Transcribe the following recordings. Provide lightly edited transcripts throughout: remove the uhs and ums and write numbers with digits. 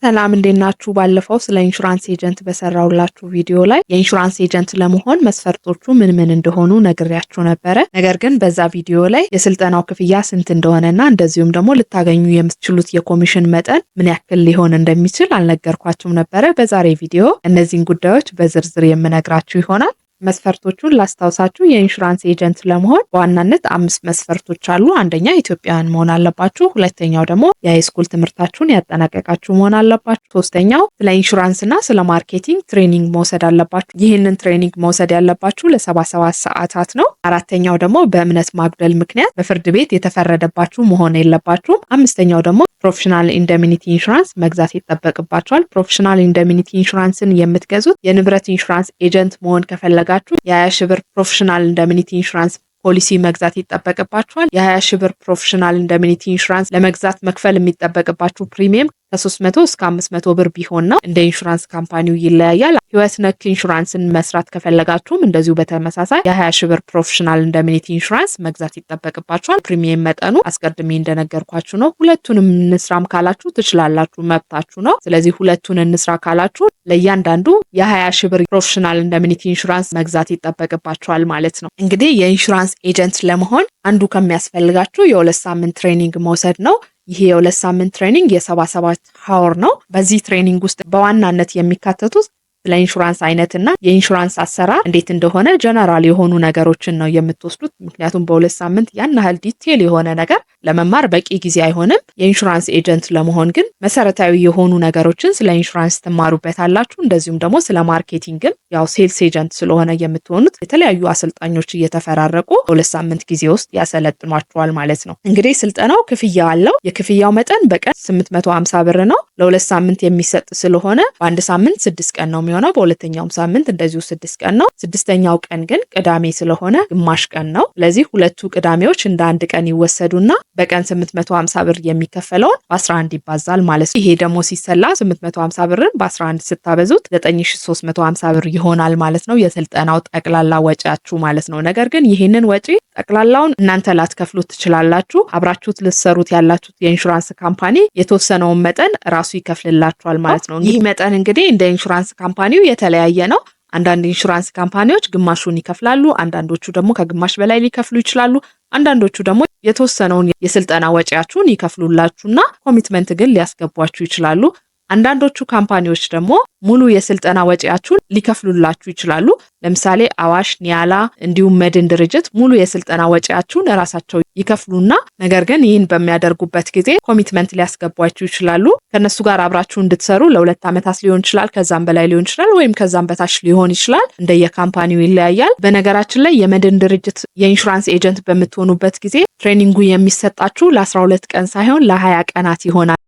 ሰላም እንዴት ናችሁ? ባለፈው ስለ ኢንሹራንስ ኤጀንት በሰራውላችሁ ቪዲዮ ላይ የኢንሹራንስ ኤጀንት ለመሆን መስፈርቶቹ ምን እንደሆኑ ነግሬያችሁ ነበረ። ነገር ግን በዛ ቪዲዮ ላይ የስልጠናው ክፍያ ስንት እንደሆነና እንደዚሁም ደግሞ ልታገኙ የምትችሉት የኮሚሽን መጠን ምን ያክል ሊሆን እንደሚችል አልነገርኳችሁም ነበረ። በዛሬ ቪዲዮ እነዚህን ጉዳዮች በዝርዝር የምነግራችሁ ይሆናል። መስፈርቶቹን ላስታውሳችሁ። የኢንሹራንስ ኤጀንት ለመሆን በዋናነት 5 መስፈርቶች አሉ። አንደኛ ኢትዮጵያውያን መሆን አለባችሁ። ሁለተኛው ደግሞ የሃይስኩል ትምህርታችሁን ያጠናቀቃችሁ መሆን አለባችሁ። ሶስተኛው ስለ ኢንሹራንስና ስለ ማርኬቲንግ ትሬኒንግ መውሰድ አለባችሁ። ይህንን ትሬኒንግ መውሰድ ያለባችሁ ለ77 ሰዓታት ነው። አራተኛው ደግሞ በእምነት ማጉደል ምክንያት በፍርድ ቤት የተፈረደባችሁ መሆን የለባችሁም። አምስተኛው ደግሞ ፕሮፌሽናል ኢንደሚኒቲ ኢንሹራንስ መግዛት ይጠበቅባችኋል። ፕሮፌሽናል ኢንደሚኒቲ ኢንሹራንስን የምትገዙት የንብረት ኢንሹራንስ ኤጀንት መሆን ከፈለጋችሁ የ20 ሺህ ብር ፕሮፌሽናል ኢንደሚኒቲ ኢንሹራንስ ፖሊሲ መግዛት ይጠበቅባችኋል። የ20 ሺህ ብር ፕሮፌሽናል ኢንደሚኒቲ ኢንሹራንስ ለመግዛት መክፈል የሚጠበቅባችሁ ፕሪሚየም ከ300 እስከ 500 ብር ቢሆን ነው። እንደ ኢንሹራንስ ካምፓኒው ይለያያል። ህይወት ነክ ኢንሹራንስን መስራት ከፈለጋችሁም እንደዚሁ በተመሳሳይ የ20 ሺህ ብር ፕሮፌሽናል ኢንደሚኒቲ ኢንሹራንስ መግዛት ይጠበቅባችኋል። ፕሪሚየም መጠኑ አስቀድሜ እንደነገርኳችሁ ነው። ሁለቱንም እንስራም ካላችሁ ትችላላችሁ፣ መብታችሁ ነው። ስለዚህ ሁለቱን እንስራ ካላችሁ ለእያንዳንዱ የ20 ሺህ ብር ፕሮፌሽናል ኢንደሚኒቲ ኢንሹራንስ መግዛት ይጠበቅባችኋል ማለት ነው። እንግዲህ የኢንሹራንስ ኤጀንት ለመሆን አንዱ ከሚያስፈልጋችሁ የ2 ሳምንት ትሬኒንግ መውሰድ ነው። ይሄ የ2 ሳምንት ትሬኒንግ የ77 ሀወር ነው። በዚህ ትሬኒንግ ውስጥ በዋናነት የሚካተቱት ስለ ኢንሹራንስ አይነትና የኢንሹራንስ አሰራር እንዴት እንደሆነ ጀነራል የሆኑ ነገሮችን ነው የምትወስዱት። ምክንያቱም በ2 ሳምንት ያን ያህል ዲቴል የሆነ ነገር ለመማር በቂ ጊዜ አይሆንም። የኢንሹራንስ ኤጀንት ለመሆን ግን መሰረታዊ የሆኑ ነገሮችን ስለ ኢንሹራንስ ትማሩበታላችሁ። እንደዚሁም ደግሞ ስለ ማርኬቲንግም ያው ሴልስ ኤጀንት ስለሆነ የምትሆኑት የተለያዩ አሰልጣኞች እየተፈራረቁ በ2 ሳምንት ጊዜ ውስጥ ያሰለጥኗችኋል ማለት ነው። እንግዲህ ስልጠናው ክፍያ አለው። የክፍያው መጠን በቀን 850 ብር ነው። ለ2 ሳምንት የሚሰጥ ስለሆነ በአንድ ሳምንት 6 ቀን ነው የሚሆነው። በሁለተኛውም ሳምንት እንደዚሁ 6 ቀን ነው። ስድስተኛው ቀን ግን ቅዳሜ ስለሆነ ግማሽ ቀን ነው። ስለዚህ ሁለቱ ቅዳሜዎች እንደ አንድ ቀን ይወሰዱና በቀን 850 ብር የሚከፈለውን በ11 ይባዛል ማለት ነው። ይሄ ደግሞ ሲሰላ 850 ብርን በ11 ስታበዙት 9350 ብር ይሆናል ማለት ነው። የስልጠናው ጠቅላላ ወጪያችሁ ማለት ነው። ነገር ግን ይህንን ወጪ ጠቅላላውን እናንተ ላትከፍሉት ትችላላችሁ። አብራችሁት ልትሰሩት ያላችሁት የኢንሹራንስ ካምፓኒ የተወሰነውን መጠን ራሱ ይከፍልላችኋል ማለት ነው። ይህ መጠን እንግዲህ እንደ ኢንሹራንስ ካምፓኒው የተለያየ ነው። አንዳንድ ኢንሹራንስ ካምፓኒዎች ግማሹን ይከፍላሉ። አንዳንዶቹ ደግሞ ከግማሽ በላይ ሊከፍሉ ይችላሉ። አንዳንዶቹ ደግሞ የተወሰነውን የስልጠና ወጪያችሁን ይከፍሉላችሁና ኮሚትመንት ግን ሊያስገቧችሁ ይችላሉ። አንዳንዶቹ ካምፓኒዎች ደግሞ ሙሉ የስልጠና ወጪያችሁን ሊከፍሉላችሁ ይችላሉ። ለምሳሌ አዋሽ፣ ኒያላ እንዲሁም መድን ድርጅት ሙሉ የስልጠና ወጪያችሁን ራሳቸው ይከፍሉና ነገር ግን ይህን በሚያደርጉበት ጊዜ ኮሚትመንት ሊያስገቧችሁ ይችላሉ። ከነሱ ጋር አብራችሁ እንድትሰሩ ለ2 ዓመታት ሊሆን ይችላል፣ ከዛም በላይ ሊሆን ይችላል፣ ወይም ከዛም በታች ሊሆን ይችላል። እንደየካምፓኒው ይለያያል። በነገራችን ላይ የመድን ድርጅት የኢንሹራንስ ኤጀንት በምትሆኑበት ጊዜ ትሬኒንጉ የሚሰጣችሁ ለ12 ቀን ሳይሆን ለ20 ቀናት ይሆናል።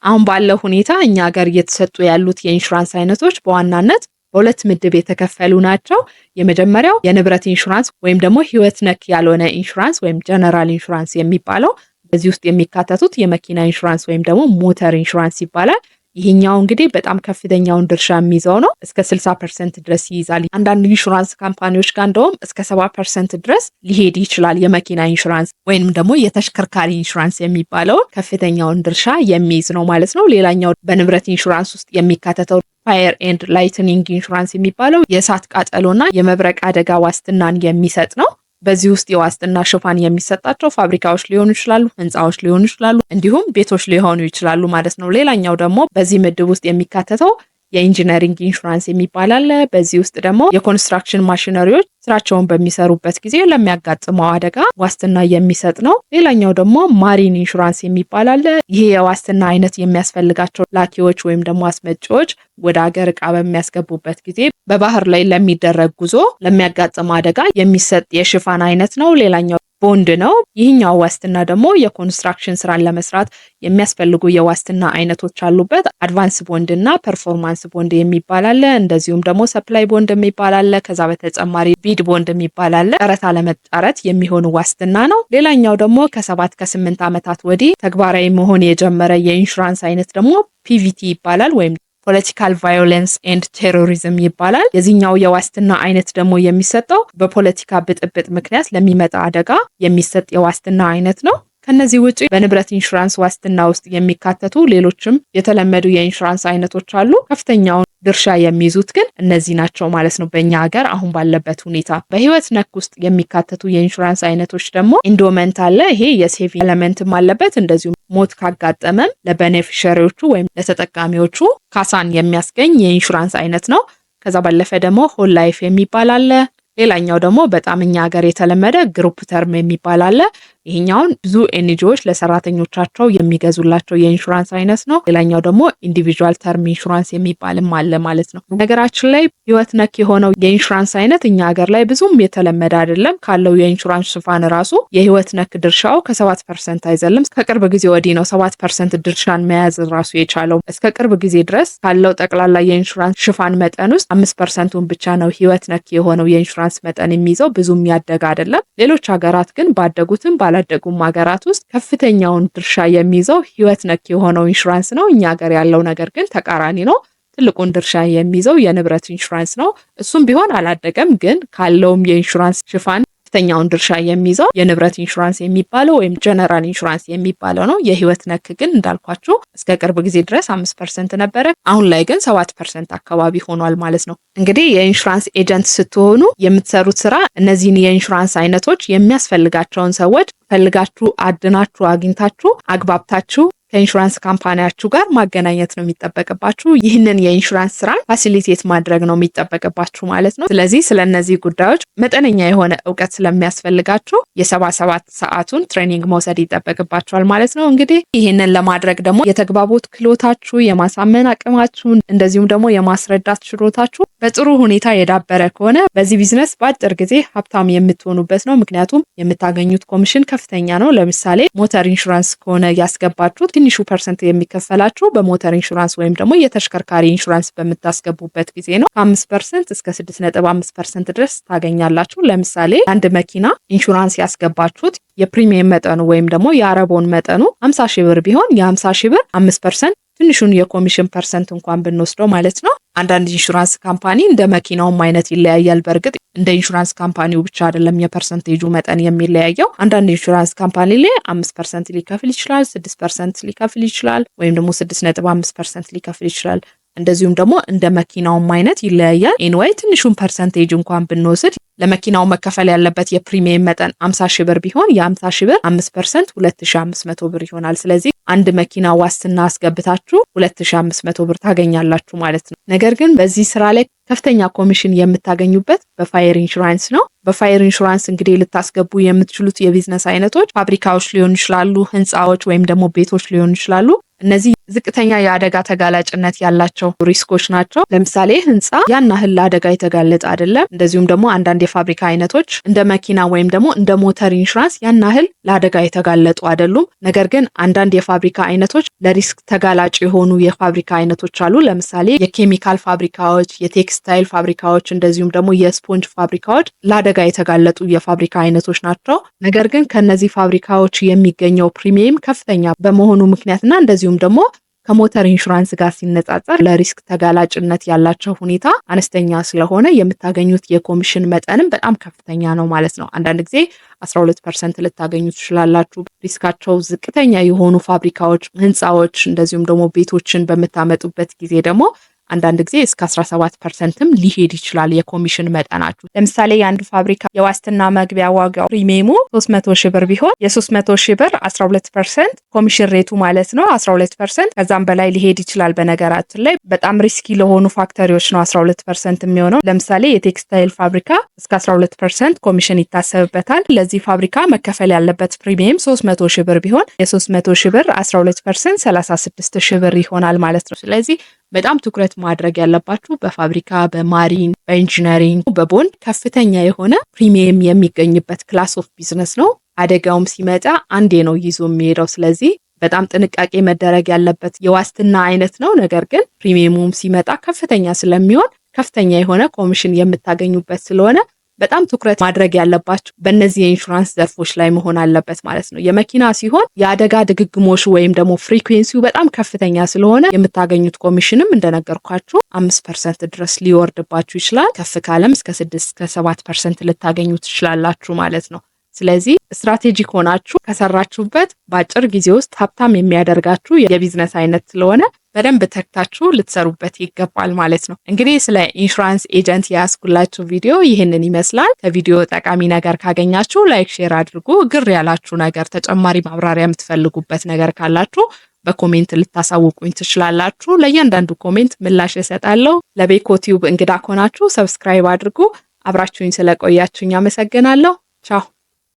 አሁን ባለው ሁኔታ እኛ ሀገር እየተሰጡ ያሉት የኢንሹራንስ አይነቶች በዋናነት በሁለት ምድብ የተከፈሉ ናቸው። የመጀመሪያው የንብረት ኢንሹራንስ ወይም ደግሞ ህይወት ነክ ያልሆነ ኢንሹራንስ ወይም ጀነራል ኢንሹራንስ የሚባለው። በዚህ ውስጥ የሚካተቱት የመኪና ኢንሹራንስ ወይም ደግሞ ሞተር ኢንሹራንስ ይባላል። ይሄኛው እንግዲህ በጣም ከፍተኛውን ድርሻ የሚይዘው ነው። እስከ 60% ድረስ ይይዛል። አንዳንድ ኢንሹራንስ ካምፓኒዎች ጋር እንደውም እስከ 70% ድረስ ሊሄድ ይችላል። የመኪና ኢንሹራንስ ወይንም ደግሞ የተሽከርካሪ ኢንሹራንስ የሚባለው ከፍተኛውን ድርሻ የሚይዝ ነው ማለት ነው። ሌላኛው በንብረት ኢንሹራንስ ውስጥ የሚካተተው ፋየር ኤንድ ላይትኒንግ ኢንሹራንስ የሚባለው የእሳት ቃጠሎና የመብረቅ አደጋ ዋስትናን የሚሰጥ ነው። በዚህ ውስጥ የዋስትና ሽፋን የሚሰጣቸው ፋብሪካዎች ሊሆኑ ይችላሉ፣ ህንፃዎች ሊሆኑ ይችላሉ፣ እንዲሁም ቤቶች ሊሆኑ ይችላሉ ማለት ነው። ሌላኛው ደግሞ በዚህ ምድብ ውስጥ የሚካተተው የኢንጂነሪንግ ኢንሹራንስ የሚባል አለ። በዚህ ውስጥ ደግሞ የኮንስትራክሽን ማሽነሪዎች ስራቸውን በሚሰሩበት ጊዜ ለሚያጋጥመው አደጋ ዋስትና የሚሰጥ ነው። ሌላኛው ደግሞ ማሪን ኢንሹራንስ የሚባል አለ። ይሄ የዋስትና አይነት የሚያስፈልጋቸው ላኪዎች ወይም ደግሞ አስመጪዎች ወደ ሀገር እቃ በሚያስገቡበት ጊዜ በባህር ላይ ለሚደረግ ጉዞ ለሚያጋጥመው አደጋ የሚሰጥ የሽፋን አይነት ነው። ሌላኛው ቦንድ ነው። ይህኛው ዋስትና ደግሞ የኮንስትራክሽን ስራን ለመስራት የሚያስፈልጉ የዋስትና አይነቶች አሉበት። አድቫንስ ቦንድ እና ፐርፎርማንስ ቦንድ የሚባል አለ። እንደዚሁም ደግሞ ሰፕላይ ቦንድ የሚባል አለ። ከዛ በተጨማሪ ቢድ ቦንድ የሚባል አለ። ጨረታ ለመጣረት የሚሆን ዋስትና ነው። ሌላኛው ደግሞ ከ7 ከ8 ዓመታት ወዲህ ተግባራዊ መሆን የጀመረ የኢንሹራንስ አይነት ደግሞ ፒቪቲ ይባላል ወይም ፖለቲካል ቫዮለንስ ኤንድ ቴሮሪዝም ይባላል። የዚህኛው የዋስትና አይነት ደግሞ የሚሰጠው በፖለቲካ ብጥብጥ ምክንያት ለሚመጣ አደጋ የሚሰጥ የዋስትና አይነት ነው። ከነዚህ ውጪ በንብረት ኢንሹራንስ ዋስትና ውስጥ የሚካተቱ ሌሎችም የተለመዱ የኢንሹራንስ አይነቶች አሉ። ከፍተኛውን ድርሻ የሚይዙት ግን እነዚህ ናቸው ማለት ነው በእኛ ሀገር አሁን ባለበት ሁኔታ። በህይወት ነክ ውስጥ የሚካተቱ የኢንሹራንስ አይነቶች ደግሞ ኢንዶመንት አለ። ይሄ የሴቪንግ ኤሌመንትም አለበት። እንደዚሁም ሞት ካጋጠመም ለቤኔፊሻሪዎቹ ወይም ለተጠቃሚዎቹ ካሳን የሚያስገኝ የኢንሹራንስ አይነት ነው። ከዛ ባለፈ ደግሞ ሆል ላይፍ የሚባል አለ። ሌላኛው ደግሞ በጣም እኛ ሀገር የተለመደ ግሩፕ ተርም የሚባል አለ። ይሄኛውን ብዙ ኤንጂኦዎች ለሰራተኞቻቸው የሚገዙላቸው የኢንሹራንስ አይነት ነው። ሌላኛው ደግሞ ኢንዲቪጁዋል ተርም ኢንሹራንስ የሚባልም አለ ማለት ነው። ነገራችን ላይ ህይወት ነክ የሆነው የኢንሹራንስ አይነት እኛ ሀገር ላይ ብዙም የተለመደ አይደለም። ካለው የኢንሹራንስ ሽፋን ራሱ የህይወት ነክ ድርሻው ከ7% አይዘልም። ከቅርብ ጊዜ ወዲህ ነው 7% ድርሻን መያዝ ራሱ የቻለው። እስከ ቅርብ ጊዜ ድረስ ካለው ጠቅላላ የኢንሹራንስ ሽፋን መጠን ውስጥ 5%ን ብቻ ነው ህይወት ነክ የሆነው የኢንሹራንስ መጠን የሚይዘው። ብዙም ያደገ አይደለም። ሌሎች ሀገራት ግን ባደጉትም ባላደጉም ሀገራት ውስጥ ከፍተኛውን ድርሻ የሚይዘው ህይወት ነክ የሆነው ኢንሹራንስ ነው። እኛ ሀገር ያለው ነገር ግን ተቃራኒ ነው። ትልቁን ድርሻ የሚይዘው የንብረት ኢንሹራንስ ነው። እሱም ቢሆን አላደገም፣ ግን ካለውም የኢንሹራንስ ሽፋን ከፍተኛውን ድርሻ የሚይዘው የንብረት ኢንሹራንስ የሚባለው ወይም ጀነራል ኢንሹራንስ የሚባለው ነው። የህይወት ነክ ግን እንዳልኳችሁ እስከ ቅርብ ጊዜ ድረስ 5% ነበረ። አሁን ላይ ግን 7% አካባቢ ሆኗል ማለት ነው። እንግዲህ የኢንሹራንስ ኤጀንት ስትሆኑ የምትሰሩት ስራ እነዚህን የኢንሹራንስ አይነቶች የሚያስፈልጋቸውን ሰዎች ፈልጋችሁ አድናችሁ አግኝታችሁ አግባብታችሁ ከኢንሹራንስ ካምፓኒያችሁ ጋር ማገናኘት ነው የሚጠበቅባችሁ። ይህንን የኢንሹራንስ ስራ ፋሲሊቴት ማድረግ ነው የሚጠበቅባችሁ ማለት ነው። ስለዚህ ስለነዚህ ጉዳዮች መጠነኛ የሆነ እውቀት ስለሚያስፈልጋችሁ የ77 ሰዓቱን ትሬኒንግ መውሰድ ይጠበቅባችኋል ማለት ነው። እንግዲህ ይህንን ለማድረግ ደግሞ የተግባቦት ክህሎታችሁ፣ የማሳመን አቅማችሁን እንደዚሁም ደግሞ የማስረዳት ችሎታችሁ በጥሩ ሁኔታ የዳበረ ከሆነ በዚህ ቢዝነስ በአጭር ጊዜ ሀብታም የምትሆኑበት ነው። ምክንያቱም የምታገኙት ኮሚሽን ከፍተኛ ነው። ለምሳሌ ሞተር ኢንሹራንስ ከሆነ ያስገባችሁት ትንሹ ፐርሰንት የሚከፈላችሁ በሞተር ኢንሹራንስ ወይም ደግሞ የተሽከርካሪ ኢንሹራንስ በምታስገቡበት ጊዜ ነው። ከ5% እስከ 6.5% ድረስ ታገኛላችሁ። ለምሳሌ አንድ መኪና ኢንሹራንስ ያስገባችሁት የፕሪሚየም መጠኑ ወይም ደግሞ የአረቦን መጠኑ 50 ሺህ ብር ቢሆን የ50 ሺህ ብር 5% ትንሹን የኮሚሽን ፐርሰንት እንኳን ብንወስደው ማለት ነው። አንዳንድ ኢንሹራንስ ካምፓኒ እንደ መኪናውም አይነት ይለያያል። በእርግጥ እንደ ኢንሹራንስ ካምፓኒው ብቻ አይደለም የፐርሰንቴጁ መጠን የሚለያየው። አንዳንድ ኢንሹራንስ ካምፓኒ ላይ 5% ሊከፍል ይችላል፣ 6% ሊከፍል ይችላል፣ ወይም ደግሞ 6.5% ሊከፍል ይችላል። እንደዚሁም ደግሞ እንደ መኪናውም አይነት ይለያያል። ኤንዋይ ትንሹን ፐርሰንቴጅ እንኳን ብንወስድ ለመኪናው መከፈል ያለበት የፕሪሚየም መጠን 50 ሺህ ብር ቢሆን የ50 ሺህ ብር 5% 2500 ብር ይሆናል። ስለዚህ አንድ መኪና ዋስትና አስገብታችሁ 2500 ብር ታገኛላችሁ ማለት ነው። ነገር ግን በዚህ ስራ ላይ ከፍተኛ ኮሚሽን የምታገኙበት በፋየር ኢንሹራንስ ነው። በፋየር ኢንሹራንስ እንግዲህ ልታስገቡ የምትችሉት የቢዝነስ አይነቶች ፋብሪካዎች ሊሆኑ ይችላሉ፣ ህንፃዎች ወይም ደግሞ ቤቶች ሊሆኑ ይችላሉ። እነዚህ ዝቅተኛ የአደጋ ተጋላጭነት ያላቸው ሪስኮች ናቸው። ለምሳሌ ህንፃ ያን ያህል ለአደጋ የተጋለጠ አይደለም። እንደዚሁም ደግሞ አንዳንድ የፋብሪካ አይነቶች እንደ መኪና ወይም ደግሞ እንደ ሞተር ኢንሹራንስ ያን ያህል ለአደጋ የተጋለጡ አይደሉም። ነገር ግን አንዳንድ የፋብሪካ አይነቶች ለሪስክ ተጋላጭ የሆኑ የፋብሪካ አይነቶች አሉ። ለምሳሌ የኬሚካል ፋብሪካዎች፣ የቴክስታይል ፋብሪካዎች እንደዚሁም ደግሞ የስፖንጅ ፋብሪካዎች ለአደጋ የተጋለጡ የፋብሪካ አይነቶች ናቸው። ነገር ግን ከነዚህ ፋብሪካዎች የሚገኘው ፕሪሚየም ከፍተኛ በመሆኑ ምክንያትና እንደዚሁም ደግሞ ከሞተር ኢንሹራንስ ጋር ሲነጻጸር ለሪስክ ተጋላጭነት ያላቸው ሁኔታ አነስተኛ ስለሆነ የምታገኙት የኮሚሽን መጠንም በጣም ከፍተኛ ነው ማለት ነው። አንዳንድ ጊዜ 12% ልታገኙ ትችላላችሁ። ሪስካቸው ዝቅተኛ የሆኑ ፋብሪካዎች፣ ህንፃዎች እንደዚሁም ደግሞ ቤቶችን በምታመጡበት ጊዜ ደግሞ አንዳንድ ጊዜ እስከ 17%ም ሊሄድ ይችላል የኮሚሽን መጠናችሁ። ለምሳሌ የአንድ ፋብሪካ የዋስትና መግቢያ ዋጋው ፕሪሚየሙ 300 ሺህ ብር ቢሆን የ300 ሺህ ብር 12% ኮሚሽን ሬቱ ማለት ነው 12%። ከዛም በላይ ሊሄድ ይችላል። በነገራችን ላይ በጣም ሪስኪ ለሆኑ ፋክተሪዎች ነው 12% የሚሆነው። ለምሳሌ የቴክስታይል ፋብሪካ እስከ 12% ኮሚሽን ይታሰብበታል። ለዚህ ፋብሪካ መከፈል ያለበት ፕሪሚየም 300 ሺህ ብር ቢሆን የ300 ሺህ ብር 12% 36 ሺህ ብር ይሆናል ማለት ነው። ስለዚህ በጣም ትኩረት ማድረግ ያለባችሁ በፋብሪካ፣ በማሪን፣ በኢንጂነሪንግ፣ በቦንድ ከፍተኛ የሆነ ፕሪሚየም የሚገኝበት ክላስ ኦፍ ቢዝነስ ነው። አደጋውም ሲመጣ አንዴ ነው ይዞ የሚሄደው። ስለዚህ በጣም ጥንቃቄ መደረግ ያለበት የዋስትና አይነት ነው። ነገር ግን ፕሪሚየሙም ሲመጣ ከፍተኛ ስለሚሆን ከፍተኛ የሆነ ኮሚሽን የምታገኙበት ስለሆነ በጣም ትኩረት ማድረግ ያለባችሁ በእነዚህ የኢንሹራንስ ዘርፎች ላይ መሆን አለበት ማለት ነው። የመኪና ሲሆን የአደጋ ድግግሞሹ ወይም ደግሞ ፍሪኩዌንሲው በጣም ከፍተኛ ስለሆነ የምታገኙት ኮሚሽንም እንደነገርኳችሁ 5% ድረስ ሊወርድባችሁ ይችላል። ከፍ ካለም እስከ 6 እስከ 7% ልታገኙ ትችላላችሁ ማለት ነው። ስለዚህ ስትራቴጂክ ሆናችሁ ከሰራችሁበት በአጭር ጊዜ ውስጥ ሀብታም የሚያደርጋችሁ የቢዝነስ አይነት ስለሆነ በደንብ ተክታችሁ ልትሰሩበት ይገባል ማለት ነው። እንግዲህ ስለ ኢንሹራንስ ኤጀንት ያስኩላችሁ ቪዲዮ ይህንን ይመስላል። ከቪዲዮ ጠቃሚ ነገር ካገኛችሁ ላይክ፣ ሼር አድርጉ። ግር ያላችሁ ነገር፣ ተጨማሪ ማብራሪያ የምትፈልጉበት ነገር ካላችሁ በኮሜንት ልታሳውቁኝ ትችላላችሁ። ለእያንዳንዱ ኮሜንት ምላሽ እሰጣለሁ። ለቤኮ ቲዩብ እንግዳ ከሆናችሁ ሰብስክራይብ አድርጉ። አብራችሁኝ ስለቆያችሁኝ አመሰግናለሁ። ቻው